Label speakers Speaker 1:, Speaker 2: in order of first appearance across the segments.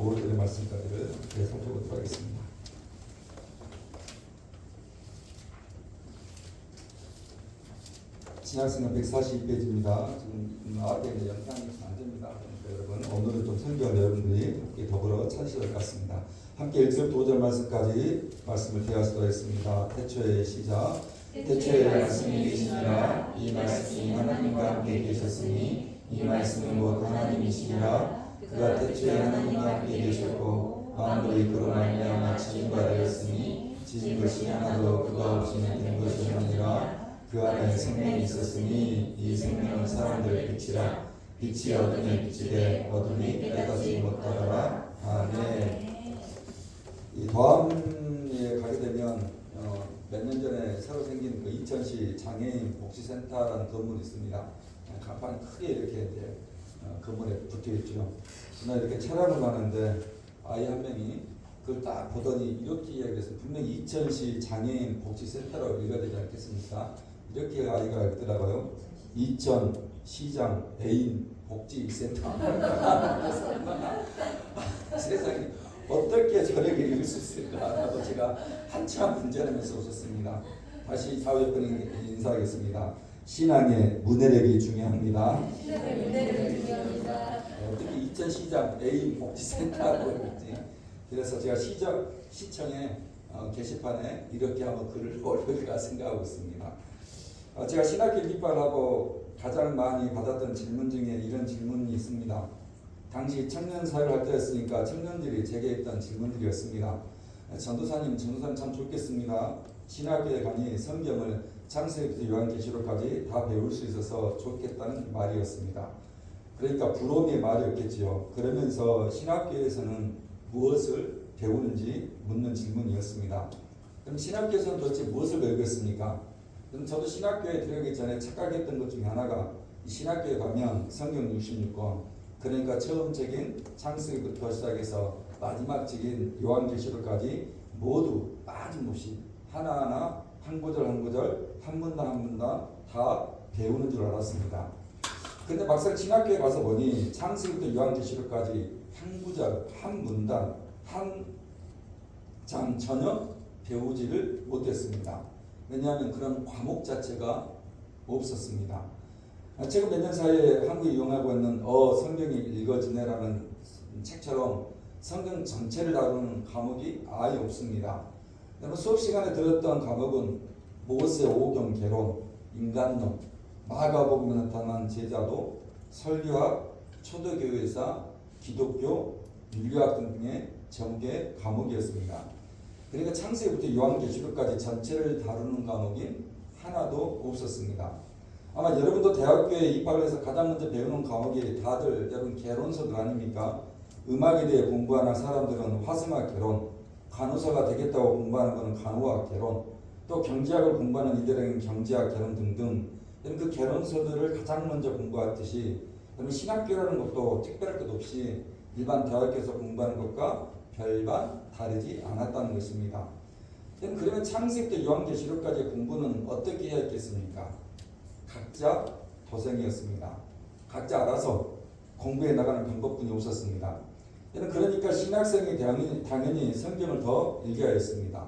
Speaker 1: 5월절의 말씀까지를 함께 살펴보도록 하겠습니다. 신약성경 142페이지입니다. 지금 앞에 있는 영상이 안 됩니다. 그러니까 여러분 오늘은 좀 성경 여러분들이 함께 더불어 찾으실 것 같습니다. 함께 1절부터 5절 말씀까지 말씀을 대하시도록 하겠습니다. 태초의 시작. 태초에 말씀이 계시니라. 이 말씀이 하나님과 함께 계셨으니 이 말씀은 곧 하나님이시니라. 그가 태초에 하나님과 함께 계셨고 만물이 그로 말미암아 지음바 되었으니 지은 것이 하나도 그가 없이는 된 것이 아니라 그 안에 생명이 있었으니 이 생명은 사람들의 빛이라. 빛이 어둠에 비치되 어둠이 깨닫지 못하더라. 아멘. 이 도암에 가게 되면 몇 년 전에 새로 생긴 그 인천시 장애인 복지센터라는 건물이 있습니다. 간판이 크게 이렇게 이제 건물에 붙어 있죠. 그날 이렇게 촬영을 하는데 아이 한 명이 그걸 딱 보더니 이렇게 이야기했어요. 분명히 인천시 장애인 복지센터라고 읽어야 되지 않겠습니까? 이렇게 아이가 읽더라고요. 인천 시장 애인 복지센터. 세상에 어떻게 저렇게 읽을 수 있을까 하고 제가 한참 분전하면서 웃었습니다. 다시 사회분이 인사하겠습니다. 신앙의 문해력이 중요합니다. 어떻게 인천시장 애인 복지센터라고 했지? 그래서 제가 시청에 게시판에 이렇게 한번 글을 올릴까 생각하고 있습니다. 제가 신학교 입학하고 가장 많이 받았던 질문 중에 이런 질문이 있습니다. 당시 청년 사회를 할 때였으니까 청년들이 제게 했던 질문들이었습니다. 전도사님 참 좋겠습니다. 신학교에 가니 성경을 창세기부터 요한계시록까지 다 배울 수 있어서 좋겠다는 말이었습니다. 그러니까 부러움의 말이었겠지요. 그러면서 신학교에서는 무엇을 배우는지 묻는 질문이었습니다. 그럼 신학교에서는 도대체 무엇을 배우겠습니까? 그럼 저도 신학교에 들어가기 전에 착각했던 것 중에 하나가 신학교에 가면 성경 66권 그러니까 처음적인 창세기부터 시작해서 마지막적인 요한계시록까지 모두 빠짐없이 하나하나 한 구절 한 구절 한 문단 한 문단 다 배우는 줄 알았습니다. 근데 막상 신학교에 가서 보니 창세기부터 요한계시록까지 한 구절 한 문단 한 장 전혀 배우지를 못했습니다. 왜냐하면 그런 과목 자체가 없었습니다. 최근 몇 년 사이에 한국에 이용하고 있는 성경이 읽어지네라는 책처럼 성경 전체를 다루는 과목이 아예 없습니다. 수업 시간에 들었던 과목은 모세 오경 개론, 인간론, 마가복음에 나타난 제자도, 설교학, 초대교회사, 기독교, 윤리학 등의 전개 과목이었습니다. 그러니까 창세기부터 요한계시록까지 전체를 다루는 과목이 하나도 없었습니다. 아마 여러분도 대학교에 입학을 해서 가장 먼저 배우는 과목이 다들 여러분 개론서들 아닙니까? 음악에 대해 공부하는 사람들은 화성학 개론, 간호사가 되겠다고 공부하는 것은 간호학 개론, 또 경제학을 공부하는 이들에게는 경제학 개론 등등 그 개론서들을 가장 먼저 공부하듯이 신학교라는 것도 특별할 것 없이 일반 대학교에서 공부하는 것과 별반 다르지 않았다는 것입니다. 그러면 창세기부터 요한계시록까지의 공부는 어떻게 해야 했겠습니까? 각자 도생이었습니다. 각자 알아서 공부해 나가는 방법뿐이 없었습니다. 그러니까 신학생이 당연히 성경을 더 읽어야 했습니다.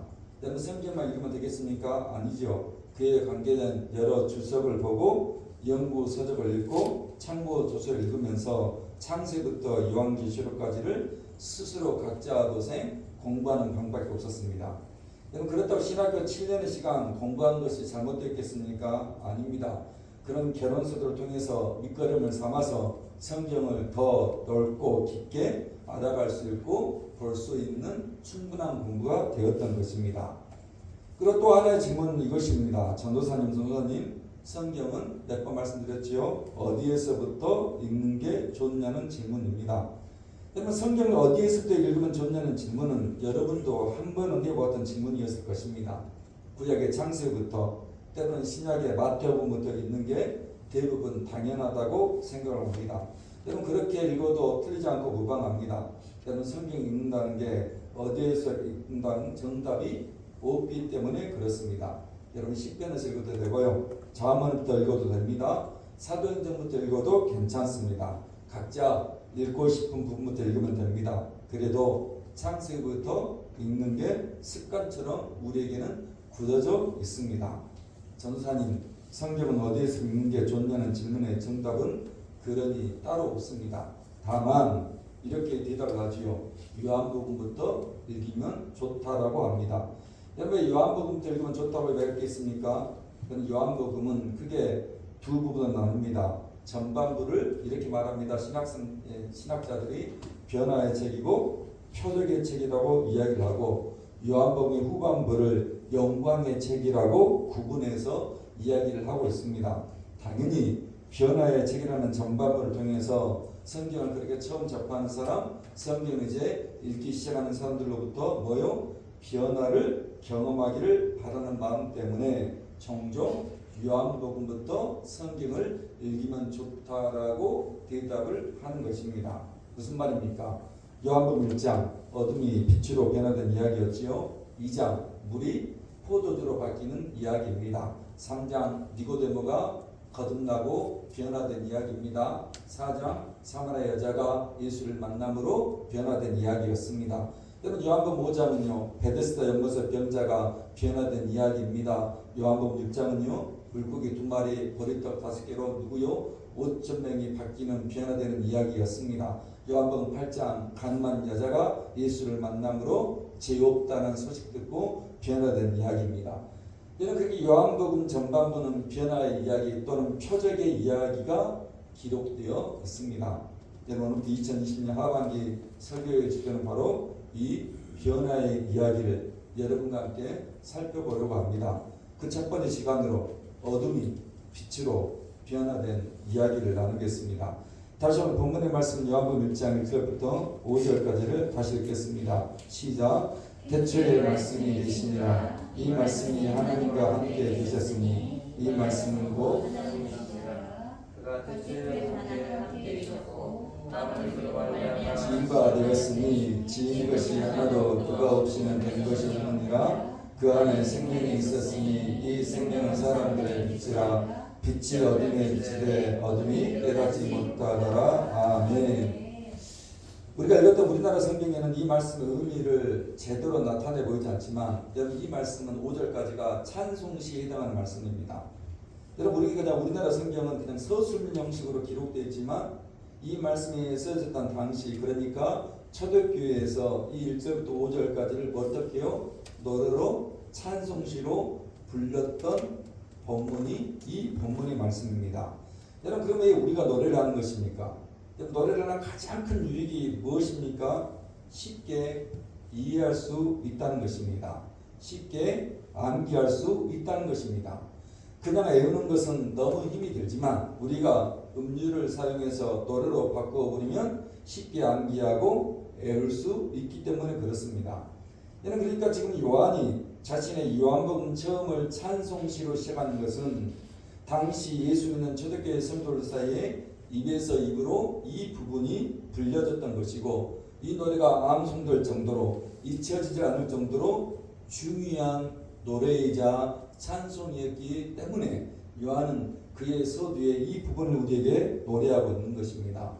Speaker 1: 성경만 읽으면 되겠습니까? 아니죠. 그에 관계된 여러 주석을 보고 연구 서적을 읽고 참고 조서를 읽으면서 창세부터 요한계시록까지를 스스로 각자 도생 공부하는 방법밖에 없었습니다. 그렇다고 신학교 7년의 시간 공부하는 것이 잘못됐겠습니까? 아닙니다. 그런 개론서들을 통해서 밑거름을 삼아서 성경을 더 넓고 깊게 알아갈 수 있고 볼 수 있는 충분한 공부가 되었던 것입니다. 그리고 또 하나의 질문은 이것입니다. 전도사님 성경은 몇 번 말씀드렸지요? 어디에서부터 읽는 게 좋냐는 질문입니다. 그러면 성경을 어디에서부터 읽으면 좋냐는 질문은 여러분도 한 번은 해보았던 질문이었을 것입니다. 구약의 창세부터 때로는 신약의 마태복음부터 읽는 게 대부분 당연하다고 생각을 합니다. 여러분 그렇게 읽어도 틀리지 않고 무방합니다. 여러분 성경 읽는다는 게 어디에서 읽는다는 정답이 없기 때문에 그렇습니다. 여러분 시편에서 읽어도 되고요. 잠언부터 읽어도 됩니다. 사도행전부터 읽어도 괜찮습니다. 각자 읽고 싶은 부분부터 읽으면 됩니다. 그래도 창세기부터 읽는 게 습관처럼 우리에게는 굳어져 있습니다. 전도사님, 성경은 어디에서 읽는 게 좋냐는 질문의 정답은 그러니 따로 없습니다. 다만 이렇게 대답을 하지요. 요한복음부터 읽으면 좋다라고 합니다. 왜 요한복음부터 읽으면 좋다고 왜 이렇게 있습니까? 요한복음은 크게 두 부분으로 나눕니다. 전반부를 이렇게 말합니다. 신학자들이 변화의 책이고 표적의 책이라고 이야기를 하고, 요한복음의 후반부를 영광의 책이라고 구분해서 이야기를 하고 있습니다. 당연히 변화의 책이라는 전반부를 통해서 성경을 그렇게 처음 접하는 사람, 성경을 이제 읽기 시작하는 사람들로부터 변화를 경험하기를 바라는 마음 때문에 종종 요한복음부터 성경을 읽으면 좋다라고 대답을 하는 것입니다. 무슨 말입니까? 요한복음 1장 어둠이 빛으로 변화된 이야기였지요. 2장 물이 포도주로 바뀌는 이야기입니다. 3장 니고데모가 거듭나고 변화된 이야기입니다. 4장 사마리아 여자가 예수를 만남으로 변화된 이야기였습니다. 여러분, 요한복음 5장은요 베데스다 연못의 병자가 변화된 이야기입니다. 요한복음 6장은요 물고기 2마리 보리떡 5개로 누구요? 5,000명이 바뀌는 변화되는 이야기였습니다. 요한복음 8장 가늠한 여자가 예수를 만남으로 죄 없다는 소식 듣고 변화된 이야기입니다. 이는 그렇게 요한복음 전반부는 변화의 이야기 또는 표적의 이야기가 기록되어 있습니다. 여러분, 2020년 하반기 설교의 주제는 바로 이 변화의 이야기를 여러분과 함께 살펴보려고 합니다. 그 첫 번째 시간으로 어둠이 빛으로 변화된 이야기를 나누겠습니다. 다시 한번 본문의 말씀 요한복음 1장 1절부터 5절까지를 다시 읽겠습니다. 시작. 태초에 말씀이 계시니라. 이 말씀이 하나님과 함께 계셨으니 이 말씀은 곧
Speaker 2: 그가 태초에 하나님과 함께 계셨고
Speaker 1: 지인바 되었으니 지은 것이 하나도 그가 없이는 된 것이 없느니라. 그 안에 생명이 있었으니 이 생명은 사람들의 빛이라. 빛이 어둠에 비치되 어둠이 깨닫지 못하더라. 아멘. 우리가 읽었던 우리나라 성경에는 이 말씀의 의미를 제대로 나타내 보이지 않지만, 여러분, 이 말씀은 5절까지가 찬송시에 해당하는 말씀입니다. 여러분, 우리나라 성경은 그냥 서술 형식으로 기록되어 있지만 이 말씀이 써졌던 당시, 그러니까 초대교회에서 이 1절부터 5절까지를 어떻게요? 노래로 찬송시로 불렀던 본문이 이 본문의 말씀입니다. 여러분, 그러면 왜 우리가 노래를 하는 것입니까? 노래를 하는 가장 큰 유익이 무엇입니까? 쉽게 이해할 수 있다는 것입니다. 쉽게 암기할 수 있다는 것입니다. 그냥 외우는 것은 너무 힘이 들지만 우리가 음률을 사용해서 노래로 바꿔버리면 쉽게 암기하고 외울 수 있기 때문에 그렇습니다. 그러니까 지금 요한이 자신의 요한복음 처음을 찬송시로 시작하는 것은 당시 예수 믿는 초대교회 성도들 사이에 입에서 입으로 이 부분이 불려졌던 것이고, 이 노래가 암송될 정도로 잊혀지지 않을 정도로 중요한 노래이자 찬송이었기 때문에 요한은 그의 서두에 이 부분을 우리에게 노래하고 있는 것입니다.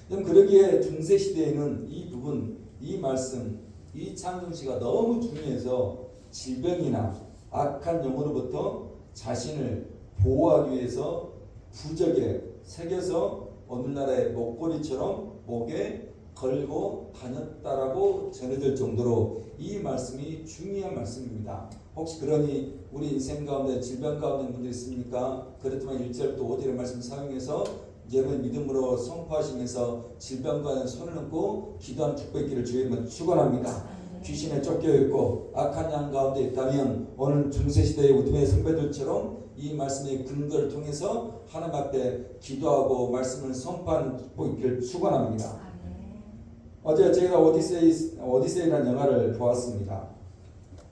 Speaker 1: 그러기에 중세시대에는 이 부분, 이 말씀, 이 찬송시가 너무 중요해서 질병이나 악한 영으로부터 자신을 보호하기 위해서 부적에 새겨서 오늘날의 목걸이처럼 목에 걸고 다녔다라고 전해질 정도로 이 말씀이 중요한 말씀입니다. 혹시 그러니 우리 인생 가운데 질병 가운데 문제 있습니까? 그렇지만 1절부터 5절의 말씀 사용해서 여러분 믿음으로 선포하시면서 질병과 손을 얹고 기도하는 축복 있기를 주의 이름으로 축원합니다. 귀신에 쫓겨있고 악한 양 가운데 있다면 오늘 중세시대의 우리의 선배들처럼 이 말씀의 근거를 통해서 하나님 앞에 기도하고 말씀을 선포하는 축복 있기를 축원합니다. 어제 제가 오디세이라는 영화를 보았습니다.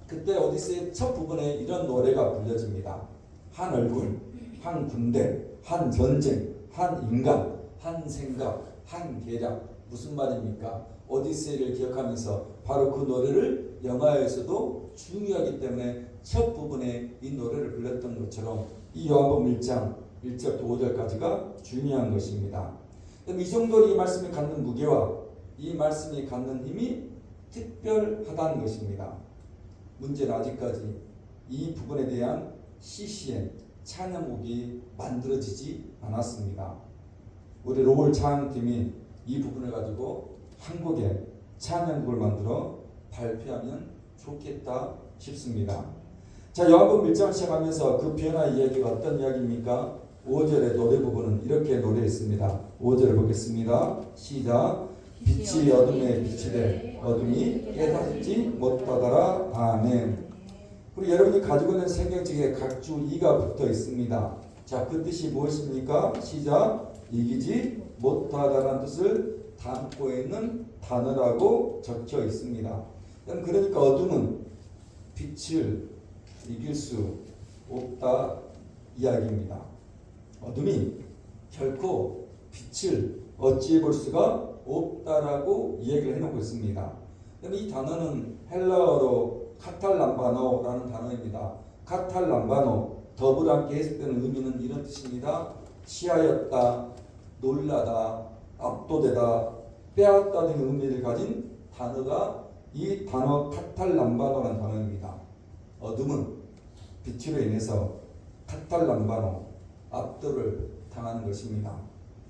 Speaker 1: 그때 오디세이 첫 부분에 이런 노래가 불려집니다. 한 얼굴, 한 군대, 한 전쟁, 한 인간, 한 생각, 한 계략. 무슨 말입니까? 오디세이를 기억하면서 바로 그 노래를 영화에서도 중요하기 때문에 첫 부분에 이 노래를 불렀던 것처럼 이 요한복음 1장 1절부터 5절까지가 중요한 것입니다. 이 정도로 이 말씀이 갖는 무게와 이 말씀이 갖는 힘이 특별하다는 것입니다. 문제는 아직까지 이 부분에 대한 CCM 찬양곡이 만들어지지 않았습니다. 우리 로골 찬양팀이 이 부분을 가지고 한 곡의 찬양곡을 만들어 발표하면 좋겠다 싶습니다. 자, 요한복음 1장 시작하면서 그 변화 이야기가 어떤 이야기입니까? 5절의 노래 부분은 이렇게 노래했습니다. 5절을 보겠습니다. 시작. 빛이 어둠에 비치되 어둠이 깨닫지 못하더라. 아멘. 그리고 여러분이 가지고 있는 성경책에 각주 2가 붙어 있습니다. 자, 그 뜻이 무엇입니까? 시작. 이기지 못하다라는 뜻을 담고 있는 단어라고 적혀 있습니다. 그러니까 어둠은 빛을 이길 수 없다 이야기입니다. 어둠이 결코 빛을 어찌해 볼 수가 없다라고 이야기를 해놓고 있습니다. 이 단어는 헬라어로 카탈람바노라는 단어입니다. 카탈람바노, 더불어 함께 해석되는 의미는 이런 뜻입니다. 취하였다, 놀라다, 압도되다, 빼앗다 등의 의미를 가진 단어가 이 단어 카탈람바노라는 단어입니다. 어둠은 빛으로 인해서 카탈람바노, 압도를 당하는 것입니다.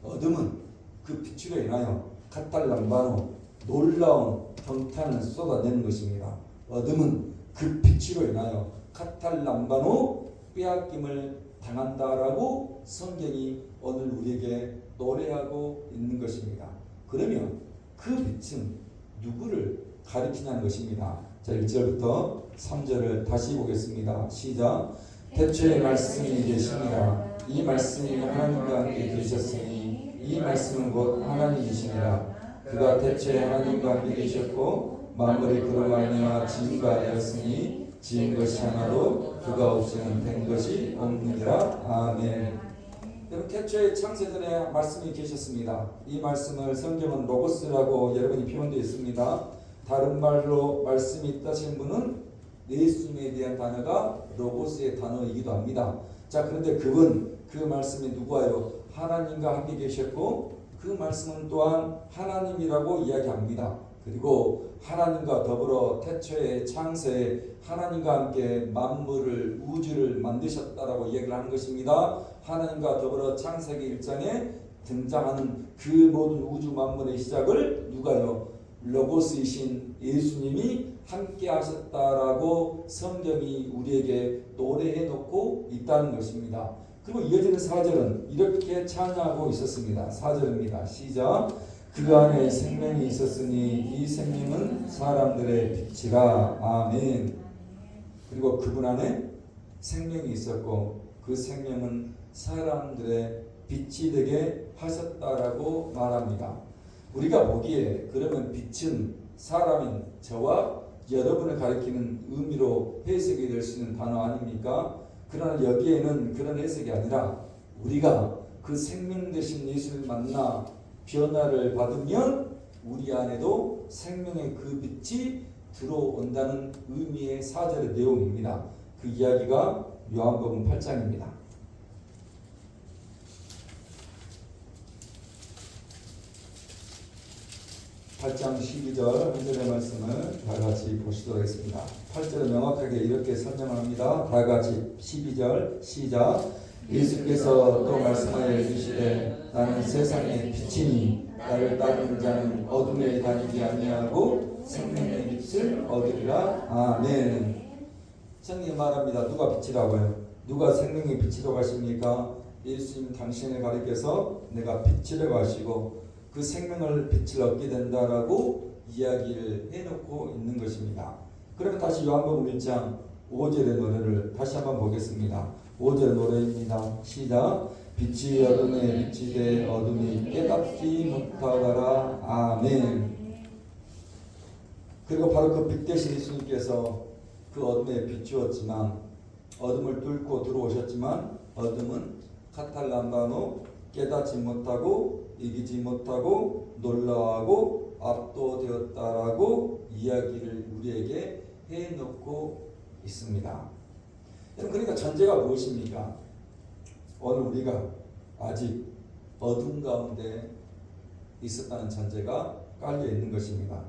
Speaker 1: 어둠은 그 빛으로 인하여 카탈람바노, 놀라운 경탄을 쏟아내는 것입니다. 어둠은 그 빛으로 인하여 카탈람바노, 빼앗김을 당한다라고 성경이 오늘 우리에게 노래하고 있는 것입니다. 그러면 그 빛은 누구를 가리키냐는 것입니다. 자, 1절부터 3절을 다시 보겠습니다. 시작. 태초에 말씀이 계시니라. 이 말씀이 하나님과 함께 계셨으니 이 말씀은 곧 하나님이시니라. 그가 태초에 하나님과 함께 계셨고 만물이 그로 말미암아 지은 바 되었으니 지은 것이 하나도 그가 없이는 된 것이 없느니라. 아멘. 여러분, 태초에 창세전에 말씀이 계셨습니다. 이 말씀을 성경은 로고스라고 여러분이 표현되어 있습니다. 다른 말로 말씀이 있다신 분은 예수님에 대한 단어가 로고스의 단어이기도 합니다. 자, 그런데 그분, 그 말씀이 누구예요? 하나님과 함께 계셨고 그 말씀은 또한 하나님이라고 이야기합니다. 그리고 하나님과 더불어 태초의 창세에 하나님과 함께 만물을, 우주를 만드셨다라고 이야기를 하는 것입니다. 하나님과 더불어 창세기 1장에 등장하는 그 모든 우주 만물의 시작을 누가요? 로고스이신 예수님이 함께 하셨다라고 성경이 우리에게 노래해 놓고 있다는 것입니다. 그리고 이어지는 4절은 이렇게 찬양하고 있었습니다. 4절입니다. 시작. 그 안에 생명이 있었으니 이 생명은 사람들의 빛이라. 아멘. 그리고 그분 안에 생명이 있었고 그 생명은 사람들의 빛이 되게 하셨다라고 말합니다. 우리가 보기에 그러면 빛은 사람인 저와 여러분을 가리키는 의미로 해석이 될 수 있는 단어 아닙니까? 그러나 여기에는 그런 해석이 아니라 우리가 그 생명 되신 예수를 만나 변화를 받으면 우리 안에도 생명의 그 빛이 들어온다는 의미의 4절의 내용입니다. 그 이야기가 요한복음 8장입니다. 8장 12절 한 절의 말씀을 다 같이 보시도록 하겠습니다. 8절은 명확하게 이렇게 설명합니다. 다 같이 12절 시작. 예수께서 또 말씀하여 이르시되 나는 세상의 빛이니 나를 따르는 자는 어둠에 다니지 아니하고 생명의 빛을 얻으리라. 아멘. 성경이 말합니다. 누가 빛이라고요? 누가 생명의 빛이라고 하십니까? 예수님 당신을 가리켜서 내가 빛이라고 하시고 그 생명을 빛을 얻게 된다라고 이야기를 해놓고 있는 것입니다. 그러면 다시 요한복음 1장 5절의 노래를 다시 한번 보겠습니다. 5절 노래입니다. 시작. 빛이 어둠에 비치되 어둠이 깨닫지 못하더라. 아멘. 그리고 바로 그 빛 대신 예수님께서 그 어둠에 비추었지만 어둠을 뚫고 들어오셨지만 어둠은 카탈람바노 깨닫지 못하고 이기지 못하고 놀라워하고 압도되었다라고 이야기를 우리에게 해놓고 있습니다. 그러니까 전제가 무엇입니까? 오늘 우리가 아직 어둠 가운데 있었다는 전제가 깔려 있는 것입니다.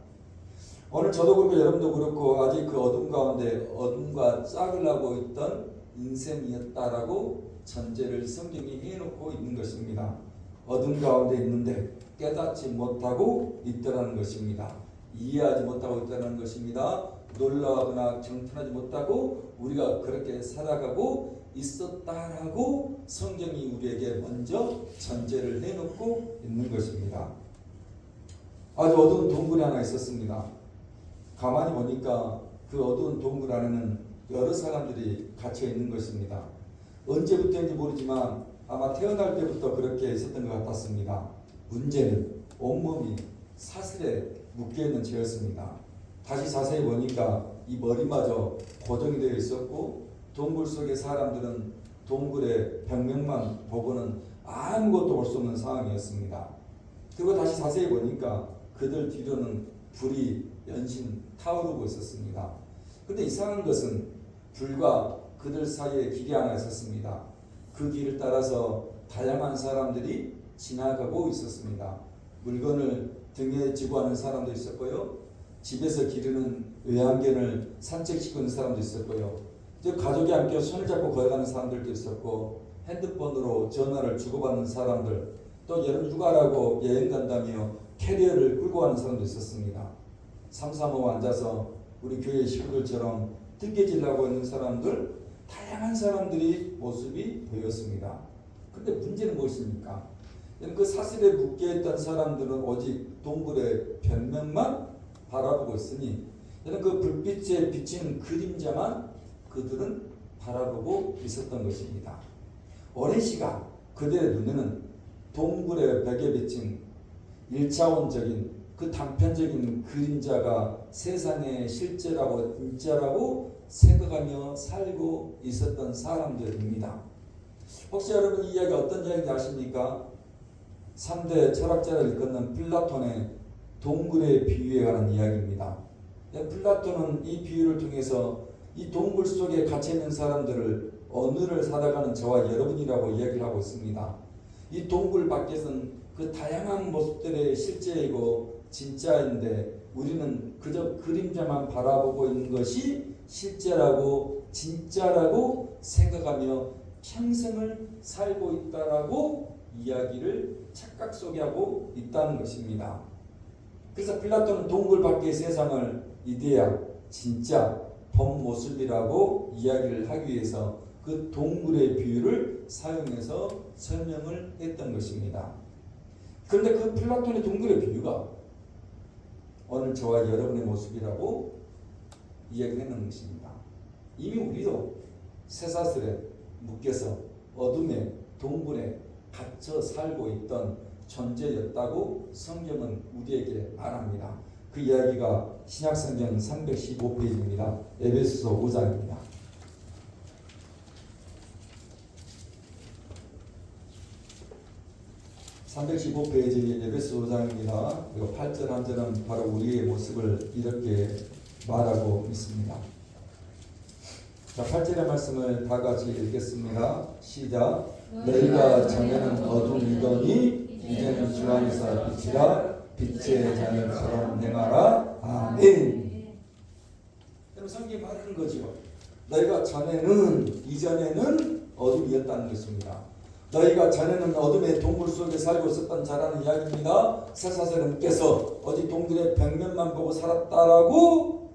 Speaker 1: 오늘 저도 그렇고 여러분도 그렇고 아직 그 어둠 가운데 어둠과 짝을 하고 있던 인생이었다라고 전제를 성경이 해놓고 있는 것입니다. 어둠 가운데 있는데 깨닫지 못하고 있더라는 것입니다. 이해하지 못하고 있다는 것입니다. 놀라거나 경탄하지 못하고 우리가 그렇게 살아가고 있었다라고 성경이 우리에게 먼저 전제를 해놓고 있는 것입니다. 아주 어두운 동굴이 하나 있었습니다. 가만히 보니까 그 어두운 동굴 안에는 여러 사람들이 갇혀 있는 것입니다. 언제부터인지 모르지만 아마 태어날 때부터 그렇게 있었던 것 같았습니다. 문제는 온몸이 사슬에 묶여있는 채였습니다. 다시 자세히 보니까 이 머리마저 고정이 되어 있었고 동굴 속의 사람들은 동굴의 벽면만 보고는 아무것도 볼 수 없는 상황이었습니다. 그리고 다시 자세히 보니까 그들 뒤로는 불이 연신 타오르고 있었습니다. 그런데 이상한 것은 불과 그들 사이에 길이 하나 있었습니다. 그 길을 따라서 다양한 사람들이 지나가고 있었습니다. 물건을 등에 지고 하는 사람도 있었고요. 집에서 기르는 외양견을 산책시키고 있는 사람도 있었고요. 가족이 함께 손을 잡고 걸어가는 사람들도 있었고 핸드폰으로 전화를 주고받는 사람들, 또 여름 휴가라고 여행 간다며 캐리어를 끌고 가는 사람도 있었습니다. 삼삼오오 앉아서 우리 교회 식구들처럼 뜨개질하고 있는 사람들, 다양한 사람들이 모습이 보였습니다. 그런데 문제는 무엇입니까? 그 사슬에 묶여있던 사람들은 오직 동굴의 벽면만 바라보고 있으니 그 불빛에 비친 그림자만 그들은 바라보고 있었던 것입니다. 오랜 시간 그들의 눈에는 동굴의 벽에 비친 1차원적인 그 단편적인 그림자가 세상의 실제라고 진짜라고 생각하며 살고 있었던 사람들입니다. 혹시 여러분 이 이야기 어떤 이야기인지 아십니까? 3대 철학자를 일컫는 플라톤의 동굴의 비유에 관한 이야기입니다. 플라톤은 이 비유를 통해서 이 동굴 속에 갇혀있는 사람들을 어느를 살아가는 저와 여러분이라고 이야기를 하고 있습니다. 이 동굴 밖에서는 그 다양한 모습들의 실제이고 진짜인데 우리는 그저 그림자만 바라보고 있는 것이 실제라고 진짜라고 생각하며 평생을 살고 있다라고 이야기를 착각 속에 하고 있다는 것입니다. 그래서 플라톤은 동굴 밖의 세상을 이데아, 진짜, 본 모습이라고 이야기를 하기 위해서 그 동굴의 비유를 사용해서 설명을 했던 것입니다. 그런데 그 플라톤의 동굴의 비유가 오늘 저와 여러분의 모습이라고 이야기를 했는 것입니다. 이미 우리도 쇠사슬에 묶여서 어둠의 동굴에 갇혀 살고 있던 존재였다고 성경은 우리에게 말합니다. 그 이야기가 신약성경 315페이지입니다. 에베소서 5장입니다. 315페이지 에베소 5장입니다. 그리고 8절 한 절은 바로 우리의 모습을 이렇게 말하고 있습니다. 자, 8절의 말씀을 다 같이 읽겠습니다. 시작. 너희가 전에는 어둠이더니 이제는 주 안에서 빛이라 빛의 자녀처럼 행하라. 아멘. 여러분 성경이 말하는 거죠. 너희가 전에는 이전에는 어둠이었다는 것입니다. 너희가 전에는 어둠의 동굴 속에 살고 있었던 자라는 이야기입니다. 쇠사슬에 묶여서 어디 동굴의 벽면만 보고 살았다라고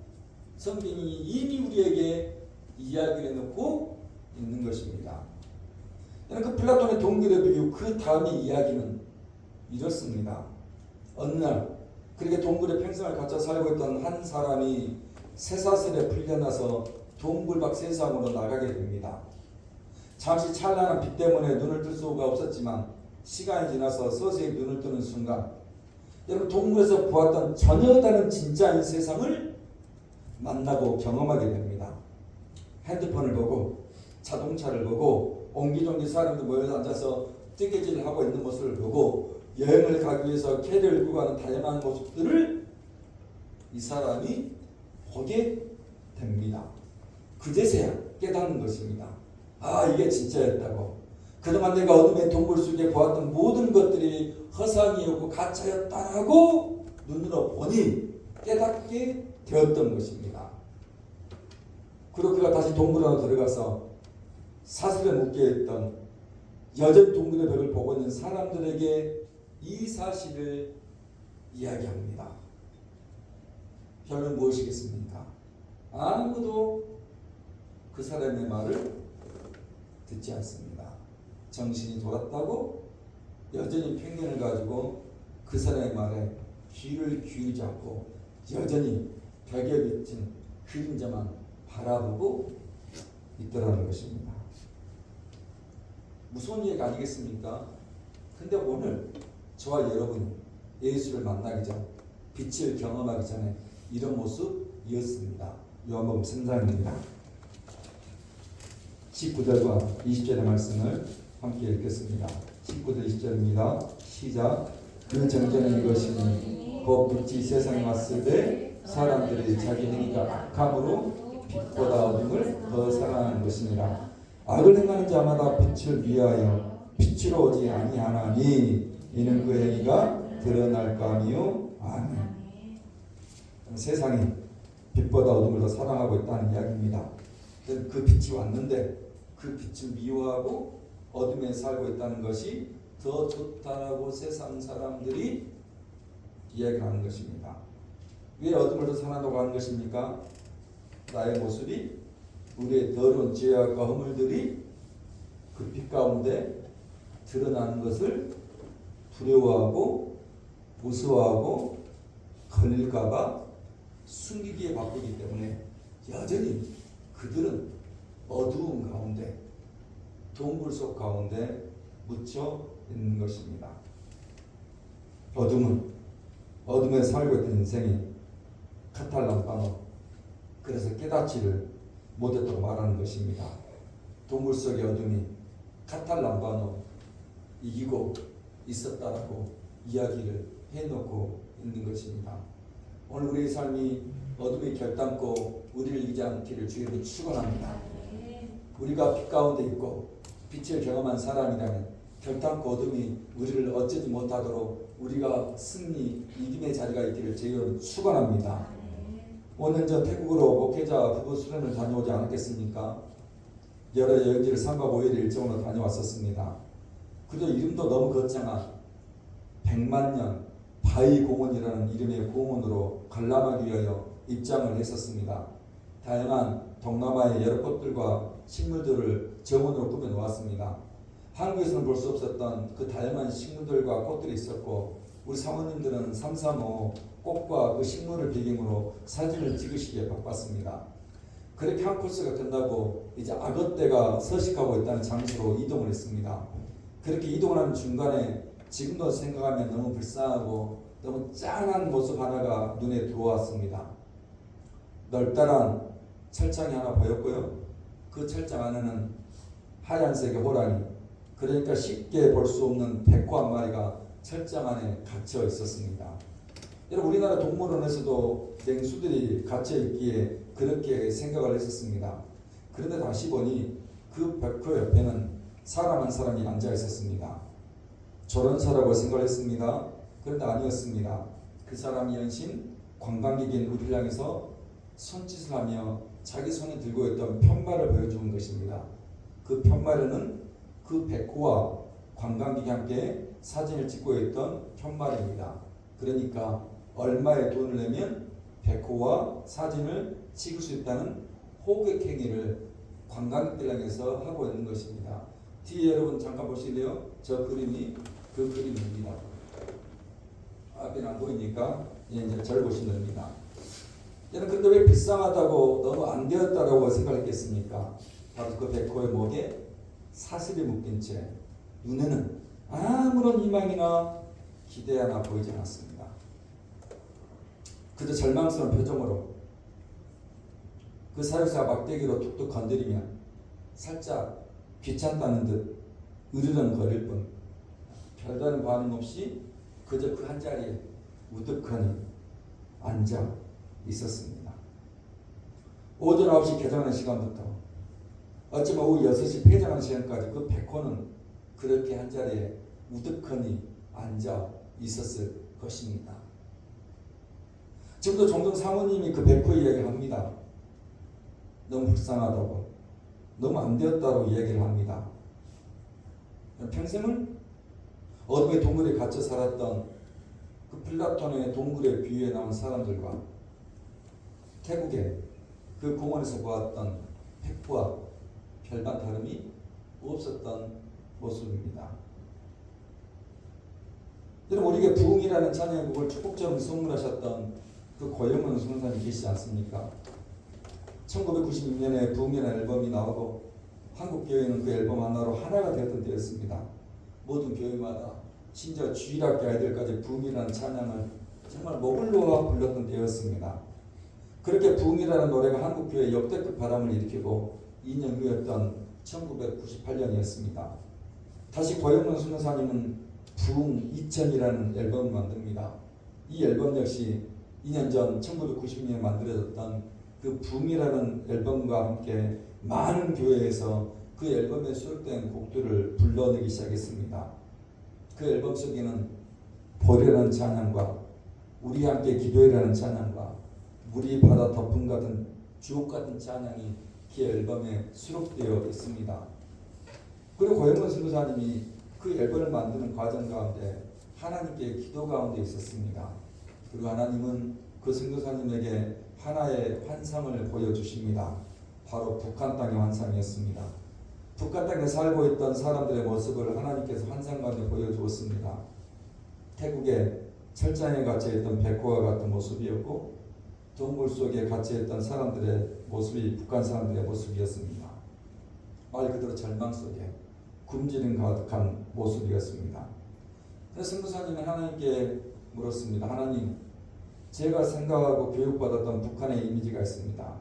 Speaker 1: 성경이 이미 우리에게 이야기를 해놓고 있는 것입니다. 그 플라톤의 동굴의 비유 그 다음의 이야기는 이렇습니다. 어느 날 그렇게 동굴에 평생을 갇혀 살고 있던 한 사람이 쇠사슬에 풀려나서 동굴 밖 세상으로 나가게 됩니다. 잠시 찬란한 빛 때문에 눈을 뜰 수가 없었지만 시간이 지나서 서서히 눈을 뜨는 순간 여러분 동굴에서 보았던 전혀 다른 진짜인 세상을 만나고 경험하게 됩니다. 핸드폰을 보고 자동차를 보고 옹기종기 사람들 모여서 앉아서 뜨개질을 하고 있는 모습을 보고 여행을 가기 위해서 캐리어를 끌고 가는 다양한 모습들을 이 사람이 보게 됩니다. 그제서야 깨닫는 것입니다. 아, 이게 진짜였다고. 그동안 내가 어둠의 동굴 속에 보았던 모든 것들이 허상이었고 가짜였다라고 눈으로 보니 깨닫게 되었던 것입니다. 그리고 그가 다시 동굴 안으로 들어가서 사슬에 묶여있던 여전히 동굴의 벽을 보고 있는 사람들에게 이 사실을 이야기합니다. 결론 무엇이겠습니까? 아무도 그 사람의 말을 듣지 않습니다. 정신이 돌았다고 여전히 편견을 가지고 그 사람의 말에 귀를 기울이지 않고 여전히 벽에 비친 그림자만 바라보고 있더라는 것입니다. 무서운 얘기 아니겠습니까? 근데 오늘 저와 여러분이 예수를 만나기 전, 빛을 경험하기 전에 이런 모습이었습니다. 요한복음 3장입니다. 19절과 20절의 말씀을 함께 읽겠습니다. 19절 20절입니다. 시작. 그 정죄는 이것이니 곧 빛이 세상에 왔을 때 사람들이 자기 행위가 악함으로 빛보다 어둠을 더 사랑하는 것이니라. 악을 행하는 자마다 빛을 위하여 빛으로 오지 아니하나니 이는 그 행위가 드러날까 하니요. 아멘. 세상이 빛보다 어둠을 더 사랑하고 있다는 이야기입니다. 그 빛이 왔는데 그 빛을 미워하고 어둠에 살고 있다는 것이 더 좋다라고 세상 사람들이 이야기하는 것입니다. 왜 어둠을 더 사랑하고 하는 것입니까? 나의 모습이 우리의 더러운 죄악과 허물들이 그 빛 가운데 드러나는 것을 두려워하고 무서워하고 걸릴까봐 숨기기에 바쁘기 때문에 여전히 그들은 어두운 가운데 동굴 속 가운데 묻혀 있는 것입니다. 어둠에 살고 있던 인생이 카탈란바노, 그래서 깨닫지를 못했다고 말하는 것입니다. 동굴 속의 어둠이 카탈란바노 이기고 있었다라고 이야기를 해놓고 있는 것입니다. 오늘 우리의 삶이 어둠이 결단코 우리를 이기지 않기를 주님으로 축원합니다. 우리가 빛 가운데 있고 빛을 경험한 사람이라면 결단코 어둠이 우리를 어쩌지 못하도록 우리가 승리, 이김의 자리가 있기를 주님으로 축원합니다. 5년 전 태국으로 목회자 부부 수련을 다녀오지 않았겠습니까? 여러 여행지를 3박 5일 일정으로 다녀왔었습니다. 그저 이름도 너무 거창한 100만년 바위공원이라는 이름의 공원으로 관람하기 위하여 입장을 했었습니다. 다양한 동남아의 여러 꽃들과 식물들을 정원으로 꾸며 놓았습니다. 한국에서는 볼 수 없었던 그 다양한 식물들과 꽃들이 있었고 우리 사모님들은 335 꽃과 그 식물을 배경으로 사진을 찍으시기에 바빴습니다. 그렇게 한 코스가 끝나고 이제 악어떼가 서식하고 있다는 장소로 이동을 했습니다. 그렇게 이동을 하는 중간에 지금도 생각하면 너무 불쌍하고 너무 짠한 모습 하나가 눈에 들어왔습니다. 넓다란 철장이 하나 보였고요. 그 철장 안에는 하얀색의 호랑이, 그러니까 쉽게 볼 수 없는 백호 한 마리가 철장 안에 갇혀 있었습니다. 여러분, 우리나라 동물원에서도 맹수들이 갇혀 있기에 그렇게 생각을 했었습니다. 그런데 다시 보니 그 백호 옆에는 사람 한 사람이 앉아 있었습니다. 조련사라고 생각을 했습니다. 그런데 아니었습니다. 그 사람이 연신 관광객인 우리를 향해서 손짓을 하며 자기 손에 들고 있던 편말을 보여주는 것입니다. 그 편말에는 그 백호와 관광객이 함께 사진을 찍고 있던 편말입니다. 그러니까 얼마의 돈을 내면 백호와 사진을 찍을 수 있다는 호객행위를 관광객들 향해서 하고 있는 것입니다. 뒤에 여러분 잠깐 보실래요? 저 그림이 그 그림입니다. 앞에는 안 보이니까 이제 절 보시면 됩니다. 여러분, 근데 왜 불쌍하다고 너무 안 되었다라고 생각했겠습니까? 바로 그 백호의 목에 사슬이 묶인 채 눈에는 아무런 희망이나 기대 하나 보이지 않았습니다. 그저 절망스러운 표정으로 그 사육사가 막대기로 툭툭 건드리면 살짝 귀찮다는 듯 으르렁거릴 뿐 별다른 반응 없이 그저 그 한 자리에 우두커니 앉아 있었습니다. 오전 9시 개장하는 시간부터 어쩌면 오후 6시 폐장하는 시간까지 그 백호는 그렇게 한 자리에 우두커니 앉아 있었을 것입니다. 지금도 종종 사모님이 그 백호 이야기를 합니다. 너무 불쌍하다고, 너무 안 되었다고 이야기를 합니다. 평생을 어둠의 동굴에 갇혀 살았던 그 플라톤의 동굴에 비유해 나온 사람들과 태국의 그 공원에서 보았던 백호와 별반 다름이 없었던 모습입니다. 여러분, 우리에게 부흥이라는 찬양곡을 축복적으로 선물하셨던 그 고영원 선생님이 계시지 않습니까? 1996년에 부흥이라는 앨범이 나오고 한국 교회는 그 앨범 하나로 하나가 되었던 때였습니다. 모든 교회마다 심지어 주일학교 아이들까지 부흥이라는 찬양을 정말 목을 놓아 불렀던 때였습니다. 그렇게 부흥이라는 노래가 한국 교회에 역대급 바람을 일으키고 2년 후였던 1998년이었습니다. 다시 고영문 선교사님은 부흥 2000이라는 앨범을 만듭니다. 이 앨범 역시 2년 전 1990년에 만들어졌던 그 부흥이라는 앨범과 함께 많은 교회에서 그 앨범에 수록된 곡들을 불러내기 시작했습니다. 그 앨범 속에는 보리라는 찬양과 우리 함께 기도해라는 찬양과 물이 바다 덮음 같은 주옥 같은 찬양이 그 앨범에 수록되어 있습니다. 그리고 고영문 선교사님이 그 앨범을 만드는 과정 가운데 하나님께 기도 가운데 있었습니다. 그리고 하나님은 그 선교사님에게 하나의 환상을 보여주십니다. 바로 북한 땅의 환상이었습니다. 북한 땅에 살고 있던 사람들의 모습을 하나님께서 환상 가운데 보여주었습니다. 태국의 철장에 갇혀있던 백호와 같은 모습이었고 동굴 속에 갇혀있던 사람들의 모습이 북한 사람들의 모습이었습니다. 말 그대로 절망 속에 굶주림 가득한 모습이었습니다. 그래서 선교사님은 하나님께 물었습니다. 하나님, 제가 생각하고 교육받았던 북한의 이미지가 있습니다.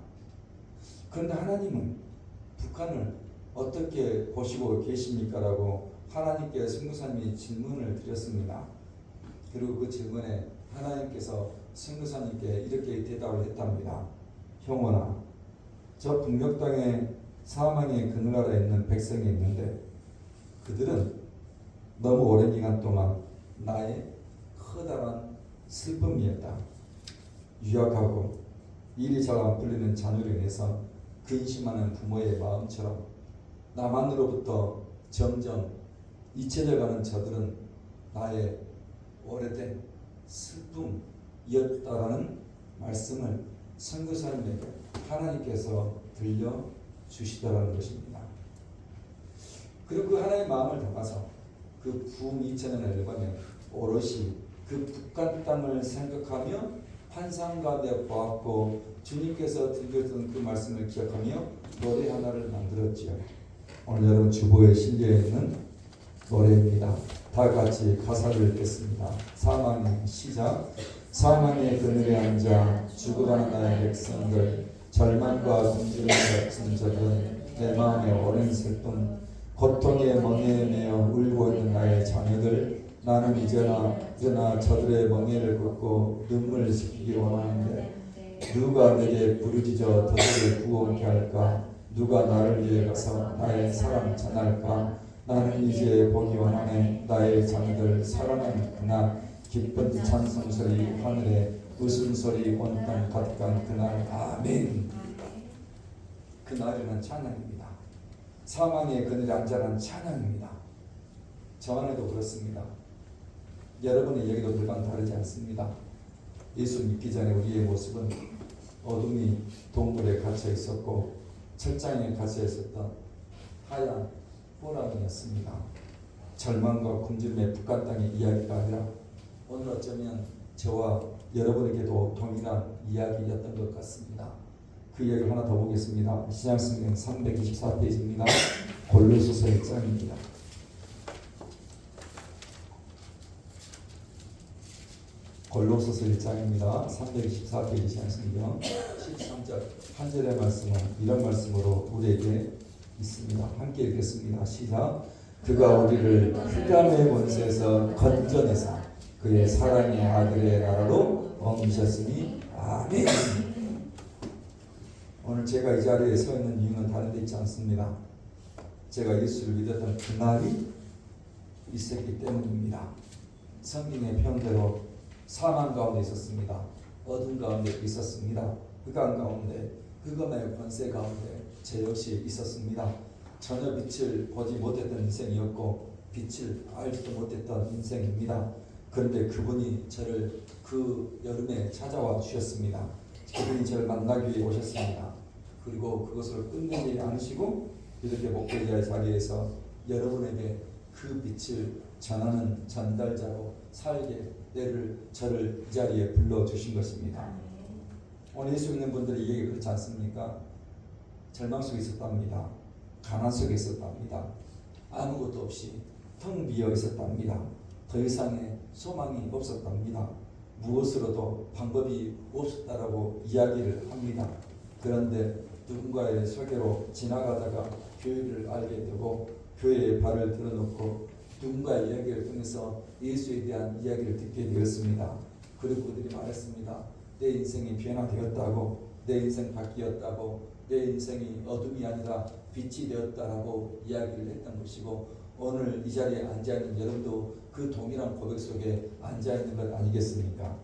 Speaker 1: 그런데 하나님은 북한을 어떻게 보시고 계십니까? 라고 하나님께 선교사님이 질문을 드렸습니다. 그리고 그 질문에 하나님께서 선교사님께 이렇게 대답을 했답니다. 형원아, 저 북녘 땅에 사망의 그늘 아래 있는 백성이 있는데 그들은 너무 오랜 기간 동안 나의 커다란 슬픔이었다. 유약하고 일이 잘 안 풀리는 자녀로 인해서 근심하는 부모의 마음처럼 나만으로부터 점점 잊혀져가는 저들은 나의 오래된 슬픔이었다라는 말씀을 선교사님에게 하나님께서 들려주시더라는 것입니다. 그리고 그 하나님의 마음을 담아서 그 부흥 2000년 앨범에 오롯이 그 북한 땅을 생각하며 환상 가운데 보았고 주님께서 들려주던 그 말씀을 기억하며 노래 하나를 만들었지요. 오늘 여러분 주보에 실려 있는 노래입니다. 다 같이 가사를 읽겠습니다. 사망의 시작. 사망의 그늘에 앉아 죽어가는 나의 백성들, 절망과 굶주림 같은 저들은 내 마음에 오랜 슬픔, 고통에 멍에 매여 울고 있는 나의 자녀들, 나는 이제나 저들의 멍에를 걷고 눈물을 씻기기 원하는데 누가 내게 부르짖어 저들을 구원케 할까? 누가 나를 위해 가서 나의 사랑 전할까? 나는 이제 보기 원하네. 나의 자녀들 살아나는 그날, 기쁜 찬송소리 하늘에 웃음소리 온 땅 가득한 그날. 아멘. 그날에는 찬양입니다. 사망의 그늘에 앉아라는 찬양입니다. 저 안에도 그렇습니다. 여러분의 얘기도 별반 다르지 않습니다. 예수 믿기 전에 우리의 모습은 어둠이 동굴에 갇혀 있었고 철장에 갇혀 있었던 하얀 호랑이였습니다. 절망과 굶주림의 북한 땅의 이야기가 아니라 오늘 어쩌면 저와 여러분에게도 동일한 이야기였던 것 같습니다. 그 이야기를 하나 더 보겠습니다. 신약성경 324페이지입니다. 골로새서 1장입니다. 골로새서 1장입니다. 324페이지 신약성경 13절 한 절의 말씀은 이런 말씀으로 우리에게 있습니다. 함께 읽겠습니다. 시작. 그가 우리를 흑암의 권세에서 건져내사 그의 사랑의 아들의 나라로 옮기셨으니 아멘. 오늘 제가 이 자리에 서 있는 이유는 다른 데 있지 않습니다. 제가 예수를 믿었던 그날이 있었기 때문입니다. 성경의 표현대로 사망 가운데 있었습니다. 어둠 가운데 있었습니다. 흑암 가운데, 흑암의 권세 가운데 저 역시 있었습니다. 전혀 빛을 보지 못했던 인생이었고 빛을 알지도 못했던 인생입니다. 그런데 그분이 저를 그 여름에 찾아와 주셨습니다. 그분이 저를 만나기 위해 오셨습니다. 그리고 그것을 끝내지 않으시고 이렇게 목회자의 자리에서 여러분에게 그 빛을 전하는 전달자로 살게 저를 이 자리에 불러주신 것입니다. 오늘 예수 믿는 분들이 이게 그렇지 않습니까? 절망 속에 있었답니다. 가난 속에 있었답니다. 아무것도 없이 텅 비어 있었답니다. 더 이상의 소망이 없었답니다. 무엇으로도 방법이 없었다라고 이야기를 합니다. 그런데 누군가의 소개로 지나가다가 교회를 알게 되고 교회에 발을 들어놓고 누군가의 이야기를 통해서 예수에 대한 이야기를 듣게 되었습니다. 그리고 그들이 말했습니다. 내 인생이 변화되었다고, 내 인생 바뀌었다고, 내 인생이 어둠이 아니라 빛이 되었다라고 이야기를 했던 것이고, 오늘 이 자리에 앉아있는 여러분도 그 동일한 고백 속에 앉아있는 것 아니겠습니까?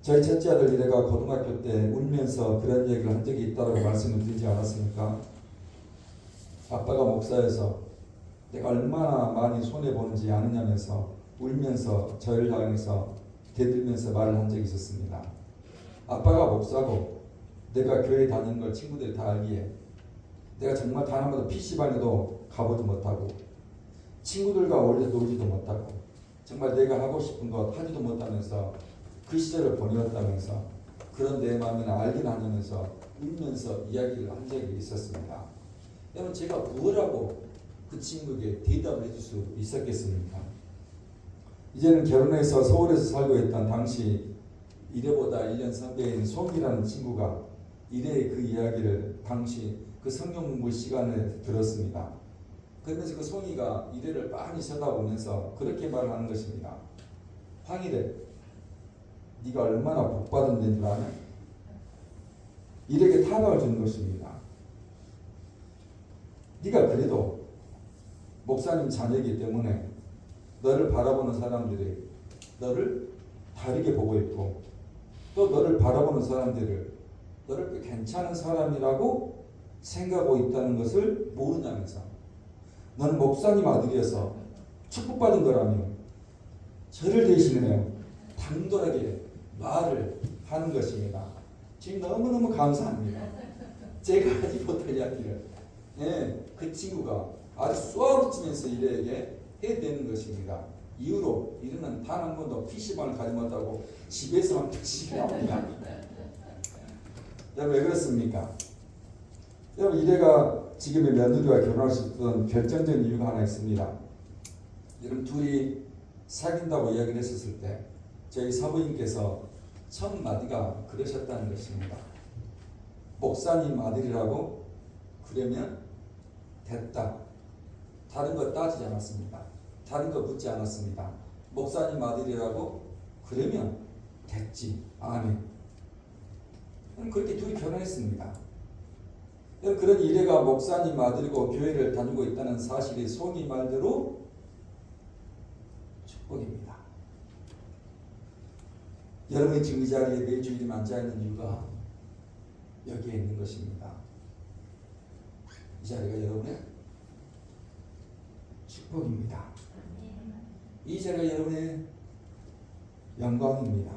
Speaker 1: 저희 첫째 아들 이래가 고등학교 때 울면서 그런 얘기를 한 적이 있다고 말씀을 드리지 않았습니까? 아빠가 목사여서 내가 얼마나 많이 손해보는지 아느냐면서 울면서 저를 향해서 대들면서 말을 한 적이 있었습니다. 아빠가 목사고 내가 교회 다니는 걸 친구들이 다 알기에 내가 정말 단 한 번도 PC방에도 가보지 못하고 친구들과 원래 놀지도 못하고 정말 내가 하고 싶은 거 하지도 못하면서 그 시절을 보내었다면서 그런 내 마음을 알긴 하면서 울면서 이야기를 한 적이 있었습니다. 여러분 제가 무엇하고 그 친구에게 대답을 해줄 수 있었겠습니까? 이제는 결혼해서 서울에서 살고 있던 당시 이래보다 1년 선배인 송이라는 친구가 이래의 그 이야기를 당시 그 성경 공부 시간에 들었습니다. 그러면서 그 송이가 이래를 많이 쳐다보면서 그렇게 말을 하는 것입니다. 황이래, 네가 얼마나 복받은 데인 줄 아냐? 이래게 타박을 주는 것입니다. 네가 그래도 목사님 자녀이기 때문에 너를 바라보는 사람들이 너를 다르게 보고 있고 또 너를 바라보는 사람들을 너를 괜찮은 사람이라고 생각하고 있다는 것을 모르냐면서 너는 목사님 아들이어서 축복받은 거라며 저를 대신하여 당돌하게 말을 하는 것입니다. 지금 너무너무 감사합니다. 제가 하지 못할 이야기를 그 친구가 아주 쏘아붙이면서 이래에게 해대는 것입니다. 이후로 이르는 단 한 번도 PC방을 가지 못하고 집에서만 PC를 합니다. 여러분 왜 그렇습니까? 여러분 이래가 지금의 며느리와 결혼할 수 있던 결정적인 이유가 하나 있습니다. 여러분 둘이 사귄다고 이야기를 했었을 때 저희 사부님께서 첫 마디가 그러셨다는 것입니다. 목사님 아들이라고 그러면 됐다. 다른 거 따지지 않았습니다. 다른 거 묻지 않았습니다. 목사님 아들이라고 그러면 됐지. 아멘. 그렇게 둘이 결혼했습니다. 그런 이래가 목사님 아들이고 교회를 다니고 있다는 사실이 송이 말대로 축복입니다. 여러분이 지금 이 자리에 매주일 앉아있는 이유가 여기에 있는 것입니다. 이 자리가 여러분의 축복입니다. 이 자리가 여러분의 영광입니다.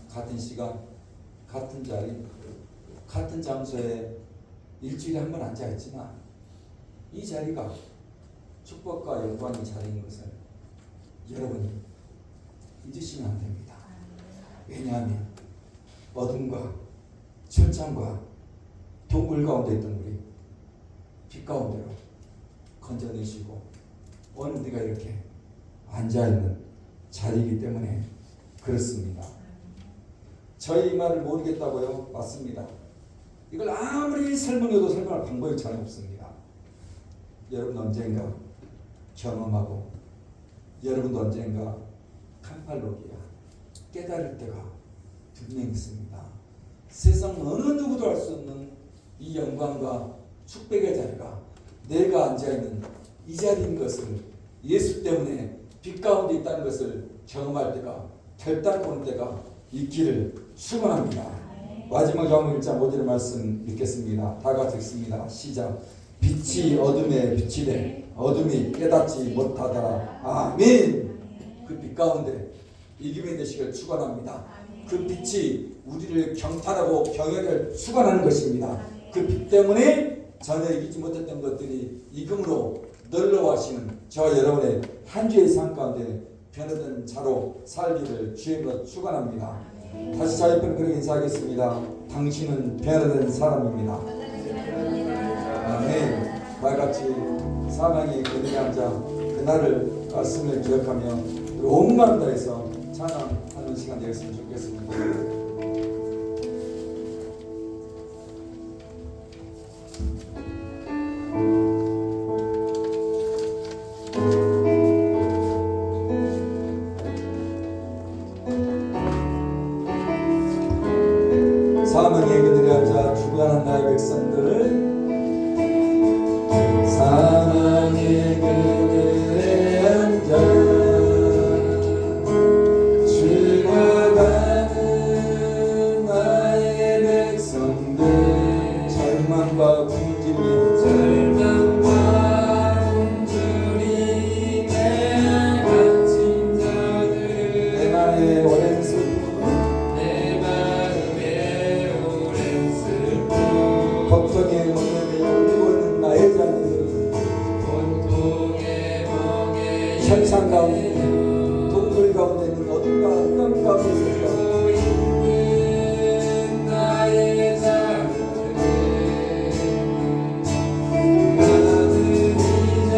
Speaker 1: 같은 시간, 같은 자리, 같은 장소에 일주일에 한 번 앉아있지만 이 자리가 축복과 영광의 자리인 것을 여러분이 잊으시면 안 됩니다. 왜냐하면 어둠과 철창과 동굴 가운데 있던 우리 빛 가운데로 건져내시고 오늘 우리가 이렇게 앉아있는 자리이기 때문에 그렇습니다. 저희 이 말을 모르겠다고요? 맞습니다. 이걸 아무리 설명해도 설명할 방법이 전혀 없습니다. 여러분 언젠가 경험하고 여러분도 언젠가 캄팔로기야 깨달을 때가 분명히 있습니다. 세상 어느 누구도 할 수 없는 이 영광과 축복의 자리가 내가 앉아있는 이 자리인 것을 예수 때문에 빛 가운데 있다는 것을 경험할 때가 결단 보는 때가 있기를 축원합니다. 마지막 요한복음 1장 5절의 말씀 읽겠습니다. 다 같이 읽습니다. 시작. 빛이 어둠에 비치되 어둠이 깨닫지 못하더라. 아멘. 그 빛 가운데 이기면 되시길 축원합니다. 그 빛이 우리를 경탄하고 경외를 축원하는 것입니다. 그 빛 때문에 전혀 이기지 못했던 것들이 이금으로 널러와시는 저 여러분의 한 주의 삶 가운데 변화된 자로 살기를 주님으로 축원합니다. 다시 자유편 그렇게 인사하겠습니다. 당신은 변화된 사람입니다. 아멘. 다같이 사망의 그늘에 앉아 그날을 말씀을 기억하며 온 마음 다해서 찬양하는 시간 되었으면 좋겠습니다. 사망의 그늘에 앉아 죽어가는 나의 백성들을 사망의 그늘에 앉아 죽어가는 나의 백성들 절망과 굶주림 내 갇힌 자들 내 맘에 오랜 슬픔 걱정에 멍에 울고 있는 나의 자녀들 현상 가운데 동굴 가운데 있는 어둠과 흑암 가운데 있는 나의 자녀들 나는 이제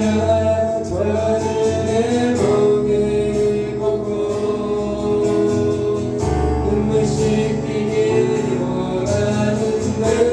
Speaker 1: 일어나 저들의 목을 보고 눈물 씻기길 원하는데 나의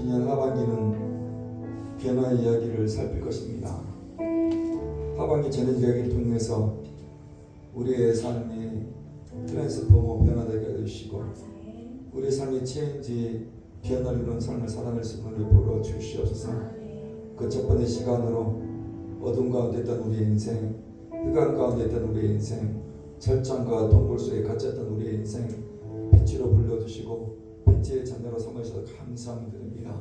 Speaker 1: 2022년 하반기는 변화의 이야기를 살필 것입니다. 하반기 전의 이야기를 통해서 우리의 삶이 트랜스포머 변화되게 해주시고 우리의 삶이 체인지 변화를 이루는 삶을 살아낼 수 있는 은혜를 부어 주시옵소서. 그 첫 번째 시간으로 어둠 가운데 있던 우리의 인생, 흑암 가운데 있던 우리의 인생, 절창과 동굴 속에 갇혔던 우리의 인생 빛으로 불러주시고 빛의 자녀로 삼으셔서 감사함 드립니다.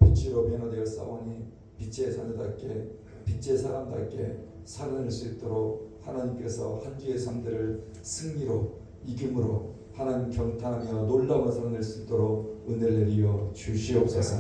Speaker 1: 빛으로 변화되어 싸우니 빛의 자녀답게 빛의 사람답게 살아낼 수 있도록 하나님께서 한 주의 삶들을 승리로 이김으로 하나님 경탄하며 놀라움을 살아낼 수 있도록 은혜를 내리어 주시옵소서.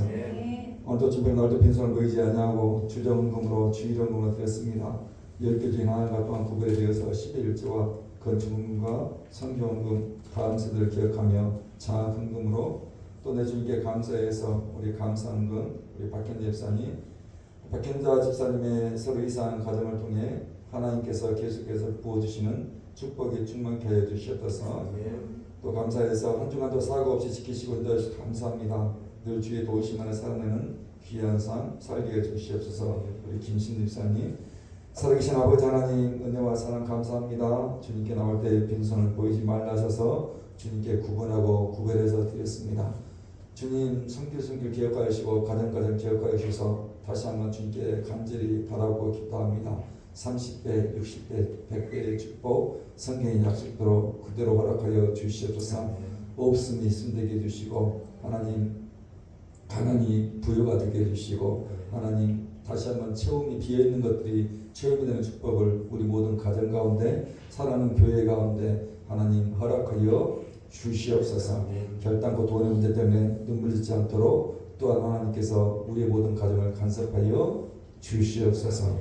Speaker 1: 오늘도 준비한 날도 빈손을 보이지 아니하고 주정금으로 주일원금으로 드렸습니다. 10개 중에 하나가 또한 구별이 되어서 11일제와 건축금과 성경금 다음 세대를 기억하며 장학금으로 또 내 주님께 감사해서 우리 감사한금 우리 박현자 집사님 박현자 집사님의 서로 이상한 가정을 통해 하나님께서 계속해서 부어주시는 축복이 충만케 하여 주시옵소서. 또 감사해서 한 주간도 사고 없이 지키시고 인도하셔서 감사합니다. 늘 주의 도우심 안에 살아내는 귀한 삶 살게 해주시옵소서. 우리 김신 집사님 살아계신 아버지 하나님 은혜와 사랑 감사합니다. 주님께 나올 때 빈손을 보이지 말라 하셔서 주님께 구분하고 구별해서 드렸습니다. 주님 손길 기억하시고 가정 기억하셔서 다시 한번 주님께 간절히 바라고 기도합니다. 30배, 60배, 100배의 축복 성경의 약속대로 그대로 허락하여 주시옵소서. 없음이 있음 되게 해주시고 하나님 가난이 부여가 되게 해주시고 하나님 다시 한번 체험이 비어있는 것들이 체험이 되는 축복을 우리 모든 가정 가운데 사랑하는 교회 가운데 하나님 허락하여 주시옵소서. 결단코 돈의 문제 때문에 눈물 짓지 않도록 또한 하나님께서 우리의 모든 가정을 간섭하여 주시옵소서.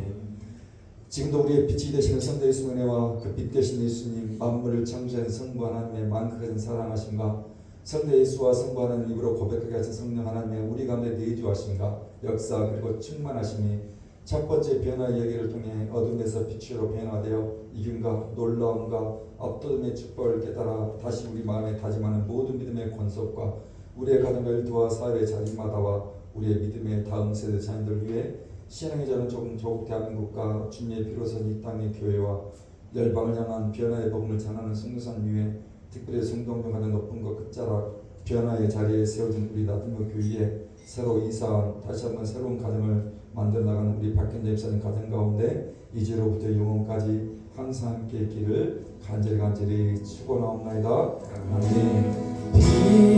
Speaker 1: 지금도 우리의 빛이 되시는 성도 예수님의 은혜와 그 빛 되신 예수님 만물을 창조한 성부 하나님의 만크하신 사랑하심과 성도 예수와 성부 하나님 입으로 고백하게 하신 성령 하나님의 우리 가운데 내주하심과 역사 그리고 충만하심이 첫 번째 변화 이야기를 통해 어둠에서 빛으로 변화되어 이김과 놀라움과 압도됨의 축복을 깨달아 다시 우리 마음에 다짐하는 모든 믿음의 권속과 우리의 가정과 일터와 사회의 자리마다와 우리의 믿음의 다음 세대 자녀들 위해 신앙의 자는 조국 대한민국과 주님의 비로소 이 땅의 교회와 열방을 향한 변화의 복음을 전하는 성도산 위에 특별히 성동동하는 높은 것 끝자락 변화의 자리에 세워진 우리 나들목 교회에 새로 이사한 다시 한번 새로운 가정을 만들어 나가는 우리 박현자 집사님 가정 가운데 이제로부터 영원까지 항상 함께 있기를 간절히 축원하옵나이다. 아멘.